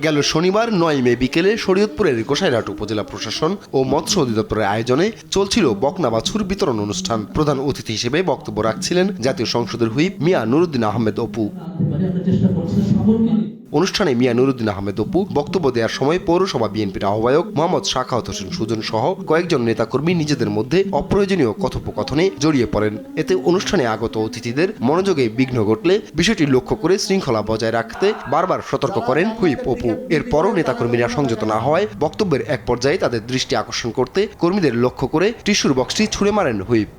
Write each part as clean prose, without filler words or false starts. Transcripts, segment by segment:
গেল শনিবার 9 মে বিকেলে শরীয়তপুরের গোসাইরহাট উপজেলা প্রশাসন ও মৎস্য অধিদপ্তরের আয়োজনে চলছিল বকনা বাছুর বিতরণ অনুষ্ঠান। প্রধান অতিথি হিসেবে বক্তব্য রাখছিলেন জাতীয় সংসদের হুইপ মিয়া নুরুদ্দিন আহমেদ অপু। অনুষ্ঠানে মিয়া নুরুদ্দিন আহমেদ অপু বক্তব্য দেওয়ার সময় পৌরসভা বিএনপির আহ্বায়ক মোহাম্মদ শাখাওয়াত হোসেন সুজন সহ কয়েকজন নেতাকর্মী নিজেদের মধ্যে অপ্রয়োজনীয় কথোপকথনে জড়িয়ে পড়েন। এতে অনুষ্ঠানে আগত অতিথিদের মনোযোগে বিঘ্ন ঘটলে বিষয়টি লক্ষ্য করে শৃঙ্খলা বজায় রাখতে বারবার সতর্ক করেন হুইপ অপু। এরপরও নেতাকর্মীরা সংযত না হওয়ায় বক্তব্যের এক পর্যায়ে তাদের দৃষ্টি আকর্ষণ করতে কর্মীদের লক্ষ্য করে টিস্যুর বক্সটি ছুঁড়ে মারেন হুইপ।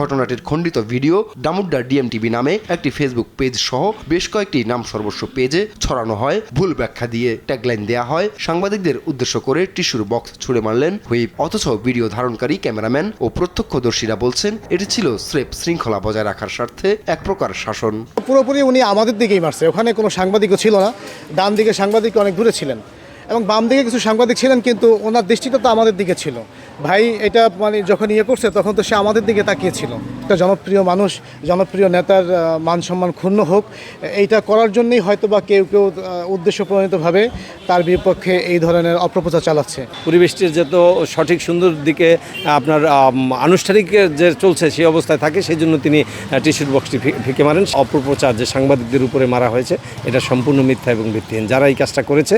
ঘটনাটির খণ্ডিত ভিডিও ডামুড্ডা ডিএমটিভি নামে একটি ফেসবুক পেজ সহ বেশ কয়েকটি নাম সর্বস্ব পেজে ছড়ানো হয়। ভুল ব্যাখ্যা দিয়ে ট্যাগলাইন দেয়া হয়, সাংবাদিকদের উদ্দেশ্য করে টিস্যুর বক্স ছুঁড়ে মারলেন হুইপ। অথচ ভিডিও ধারণকারী ক্যামেরাম্যান ও প্রত্যক্ষদর্শীরা বলছেন এটি ছিল স্রেফ শৃঙ্খলা বজায় রাখার স্বার্থে এক প্রকার শাসন। পুরোপুরি উনি আমাদের দিকেই মারছে, ওখানে কোনো সাংবাদিকও ছিল না। ডান দিকে সাংবাদিক অনেক দূরে ছিলেন এবং বাম দিকে কিছু সাংবাদিক ছিলেন, কিন্তু ওনার দৃষ্টিটা তো আমাদের দিকে ছিল। ভাই এটা মানে যখন করছে তখন তো সে আমাদের দিকে তাকিয়েছিল। একটা জনপ্রিয় মানুষ, জনপ্রিয় নেতার মান সম্মান ক্ষুণ্ণ হোক, এইটা করার জন্যই হয়তো বা কেউ কেউ উদ্দেশ্য প্রণীতভাবে তার বিপক্ষে এই ধরনের অপপ্রচার চালাচ্ছে। পরিবেশটির যে তো সঠিক সুন্দর দিকে আপনার আনুষ্ঠানিক যে চলছে সেই অবস্থায় থাকে, সেই জন্য তিনি টিস্যুর বক্সটি ফেঁকে মারেন। অপপ্রচার যে সাংবাদিকদের উপরে মারা হয়েছে এটা সম্পূর্ণ মিথ্যা এবং ভিত্তিহীন। যারা এই কাজটা করেছে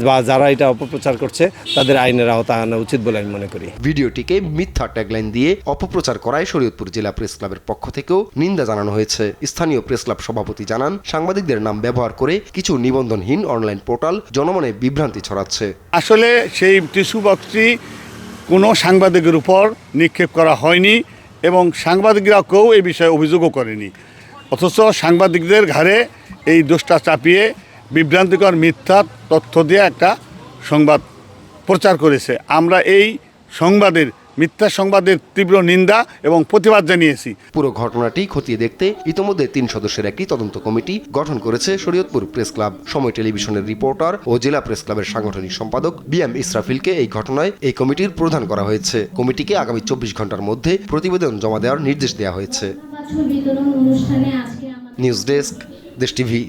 বা যারা এটা অপপ্রচার করছে তাদের আইনের আওতায় আনা উচিত বলে আমি মনে করি। ভিডিওটিকে মিথ্যা ট্যাগলাইন দিয়ে অপপ্রচার করায় শরীয়তপুর জেলা প্রেস ক্লাবের পক্ষ থেকেও নিন্দা জানানো হয়েছে। স্থানীয় প্রেস ক্লাব সভাপতি জানান, সাংবাদিকদের নাম ব্যবহার করে কিছু নিবন্ধনহীন অনলাইন পোর্টাল জনমনে বিভ্রান্তি ছড়াচ্ছে। আসলে সেই টিস্যু বক্সটি কোনো সাংবাদিকের উপর নিক্ষেপ করা হয়নি এবং সাংবাদিকরা কেউ এই বিষয়ে অভিযোগও করেনি। অথচ সাংবাদিকদের ঘাড়ে এই দোষটা চাপিয়ে বিভ্রান্তিকর মিথ্যা তথ্য দিয়ে একটা সংবাদ প্রচার করেছে। আমরা এই মিথ্যা সংবাদের তীব্র নিন্দা এবং প্রতিবাদ জানিয়েছি। পুরো ঘটনাটি খতিয়ে দেখতে ইতোমধ্যে 3 সদস্যের একটি তদন্ত কমিটি গঠন করেছে শরীয়তপুর প্রেস ক্লাব। সময় টেলিভিশনের রিপোর্টার ও জেলা প্রেস ক্লাবের সাংগঠনিক সম্পাদক বিএম ইসরাফিলকে এই ঘটনায় এই কমিটির প্রধান করা হয়েছে। কমিটিকে আগামী 24 ঘন্টার মধ্যে প্রতিবেদন জমা দেওয়ার নির্দেশ দেওয়া হয়েছে। নিউজ ডেস্ক, দেশ টিভি।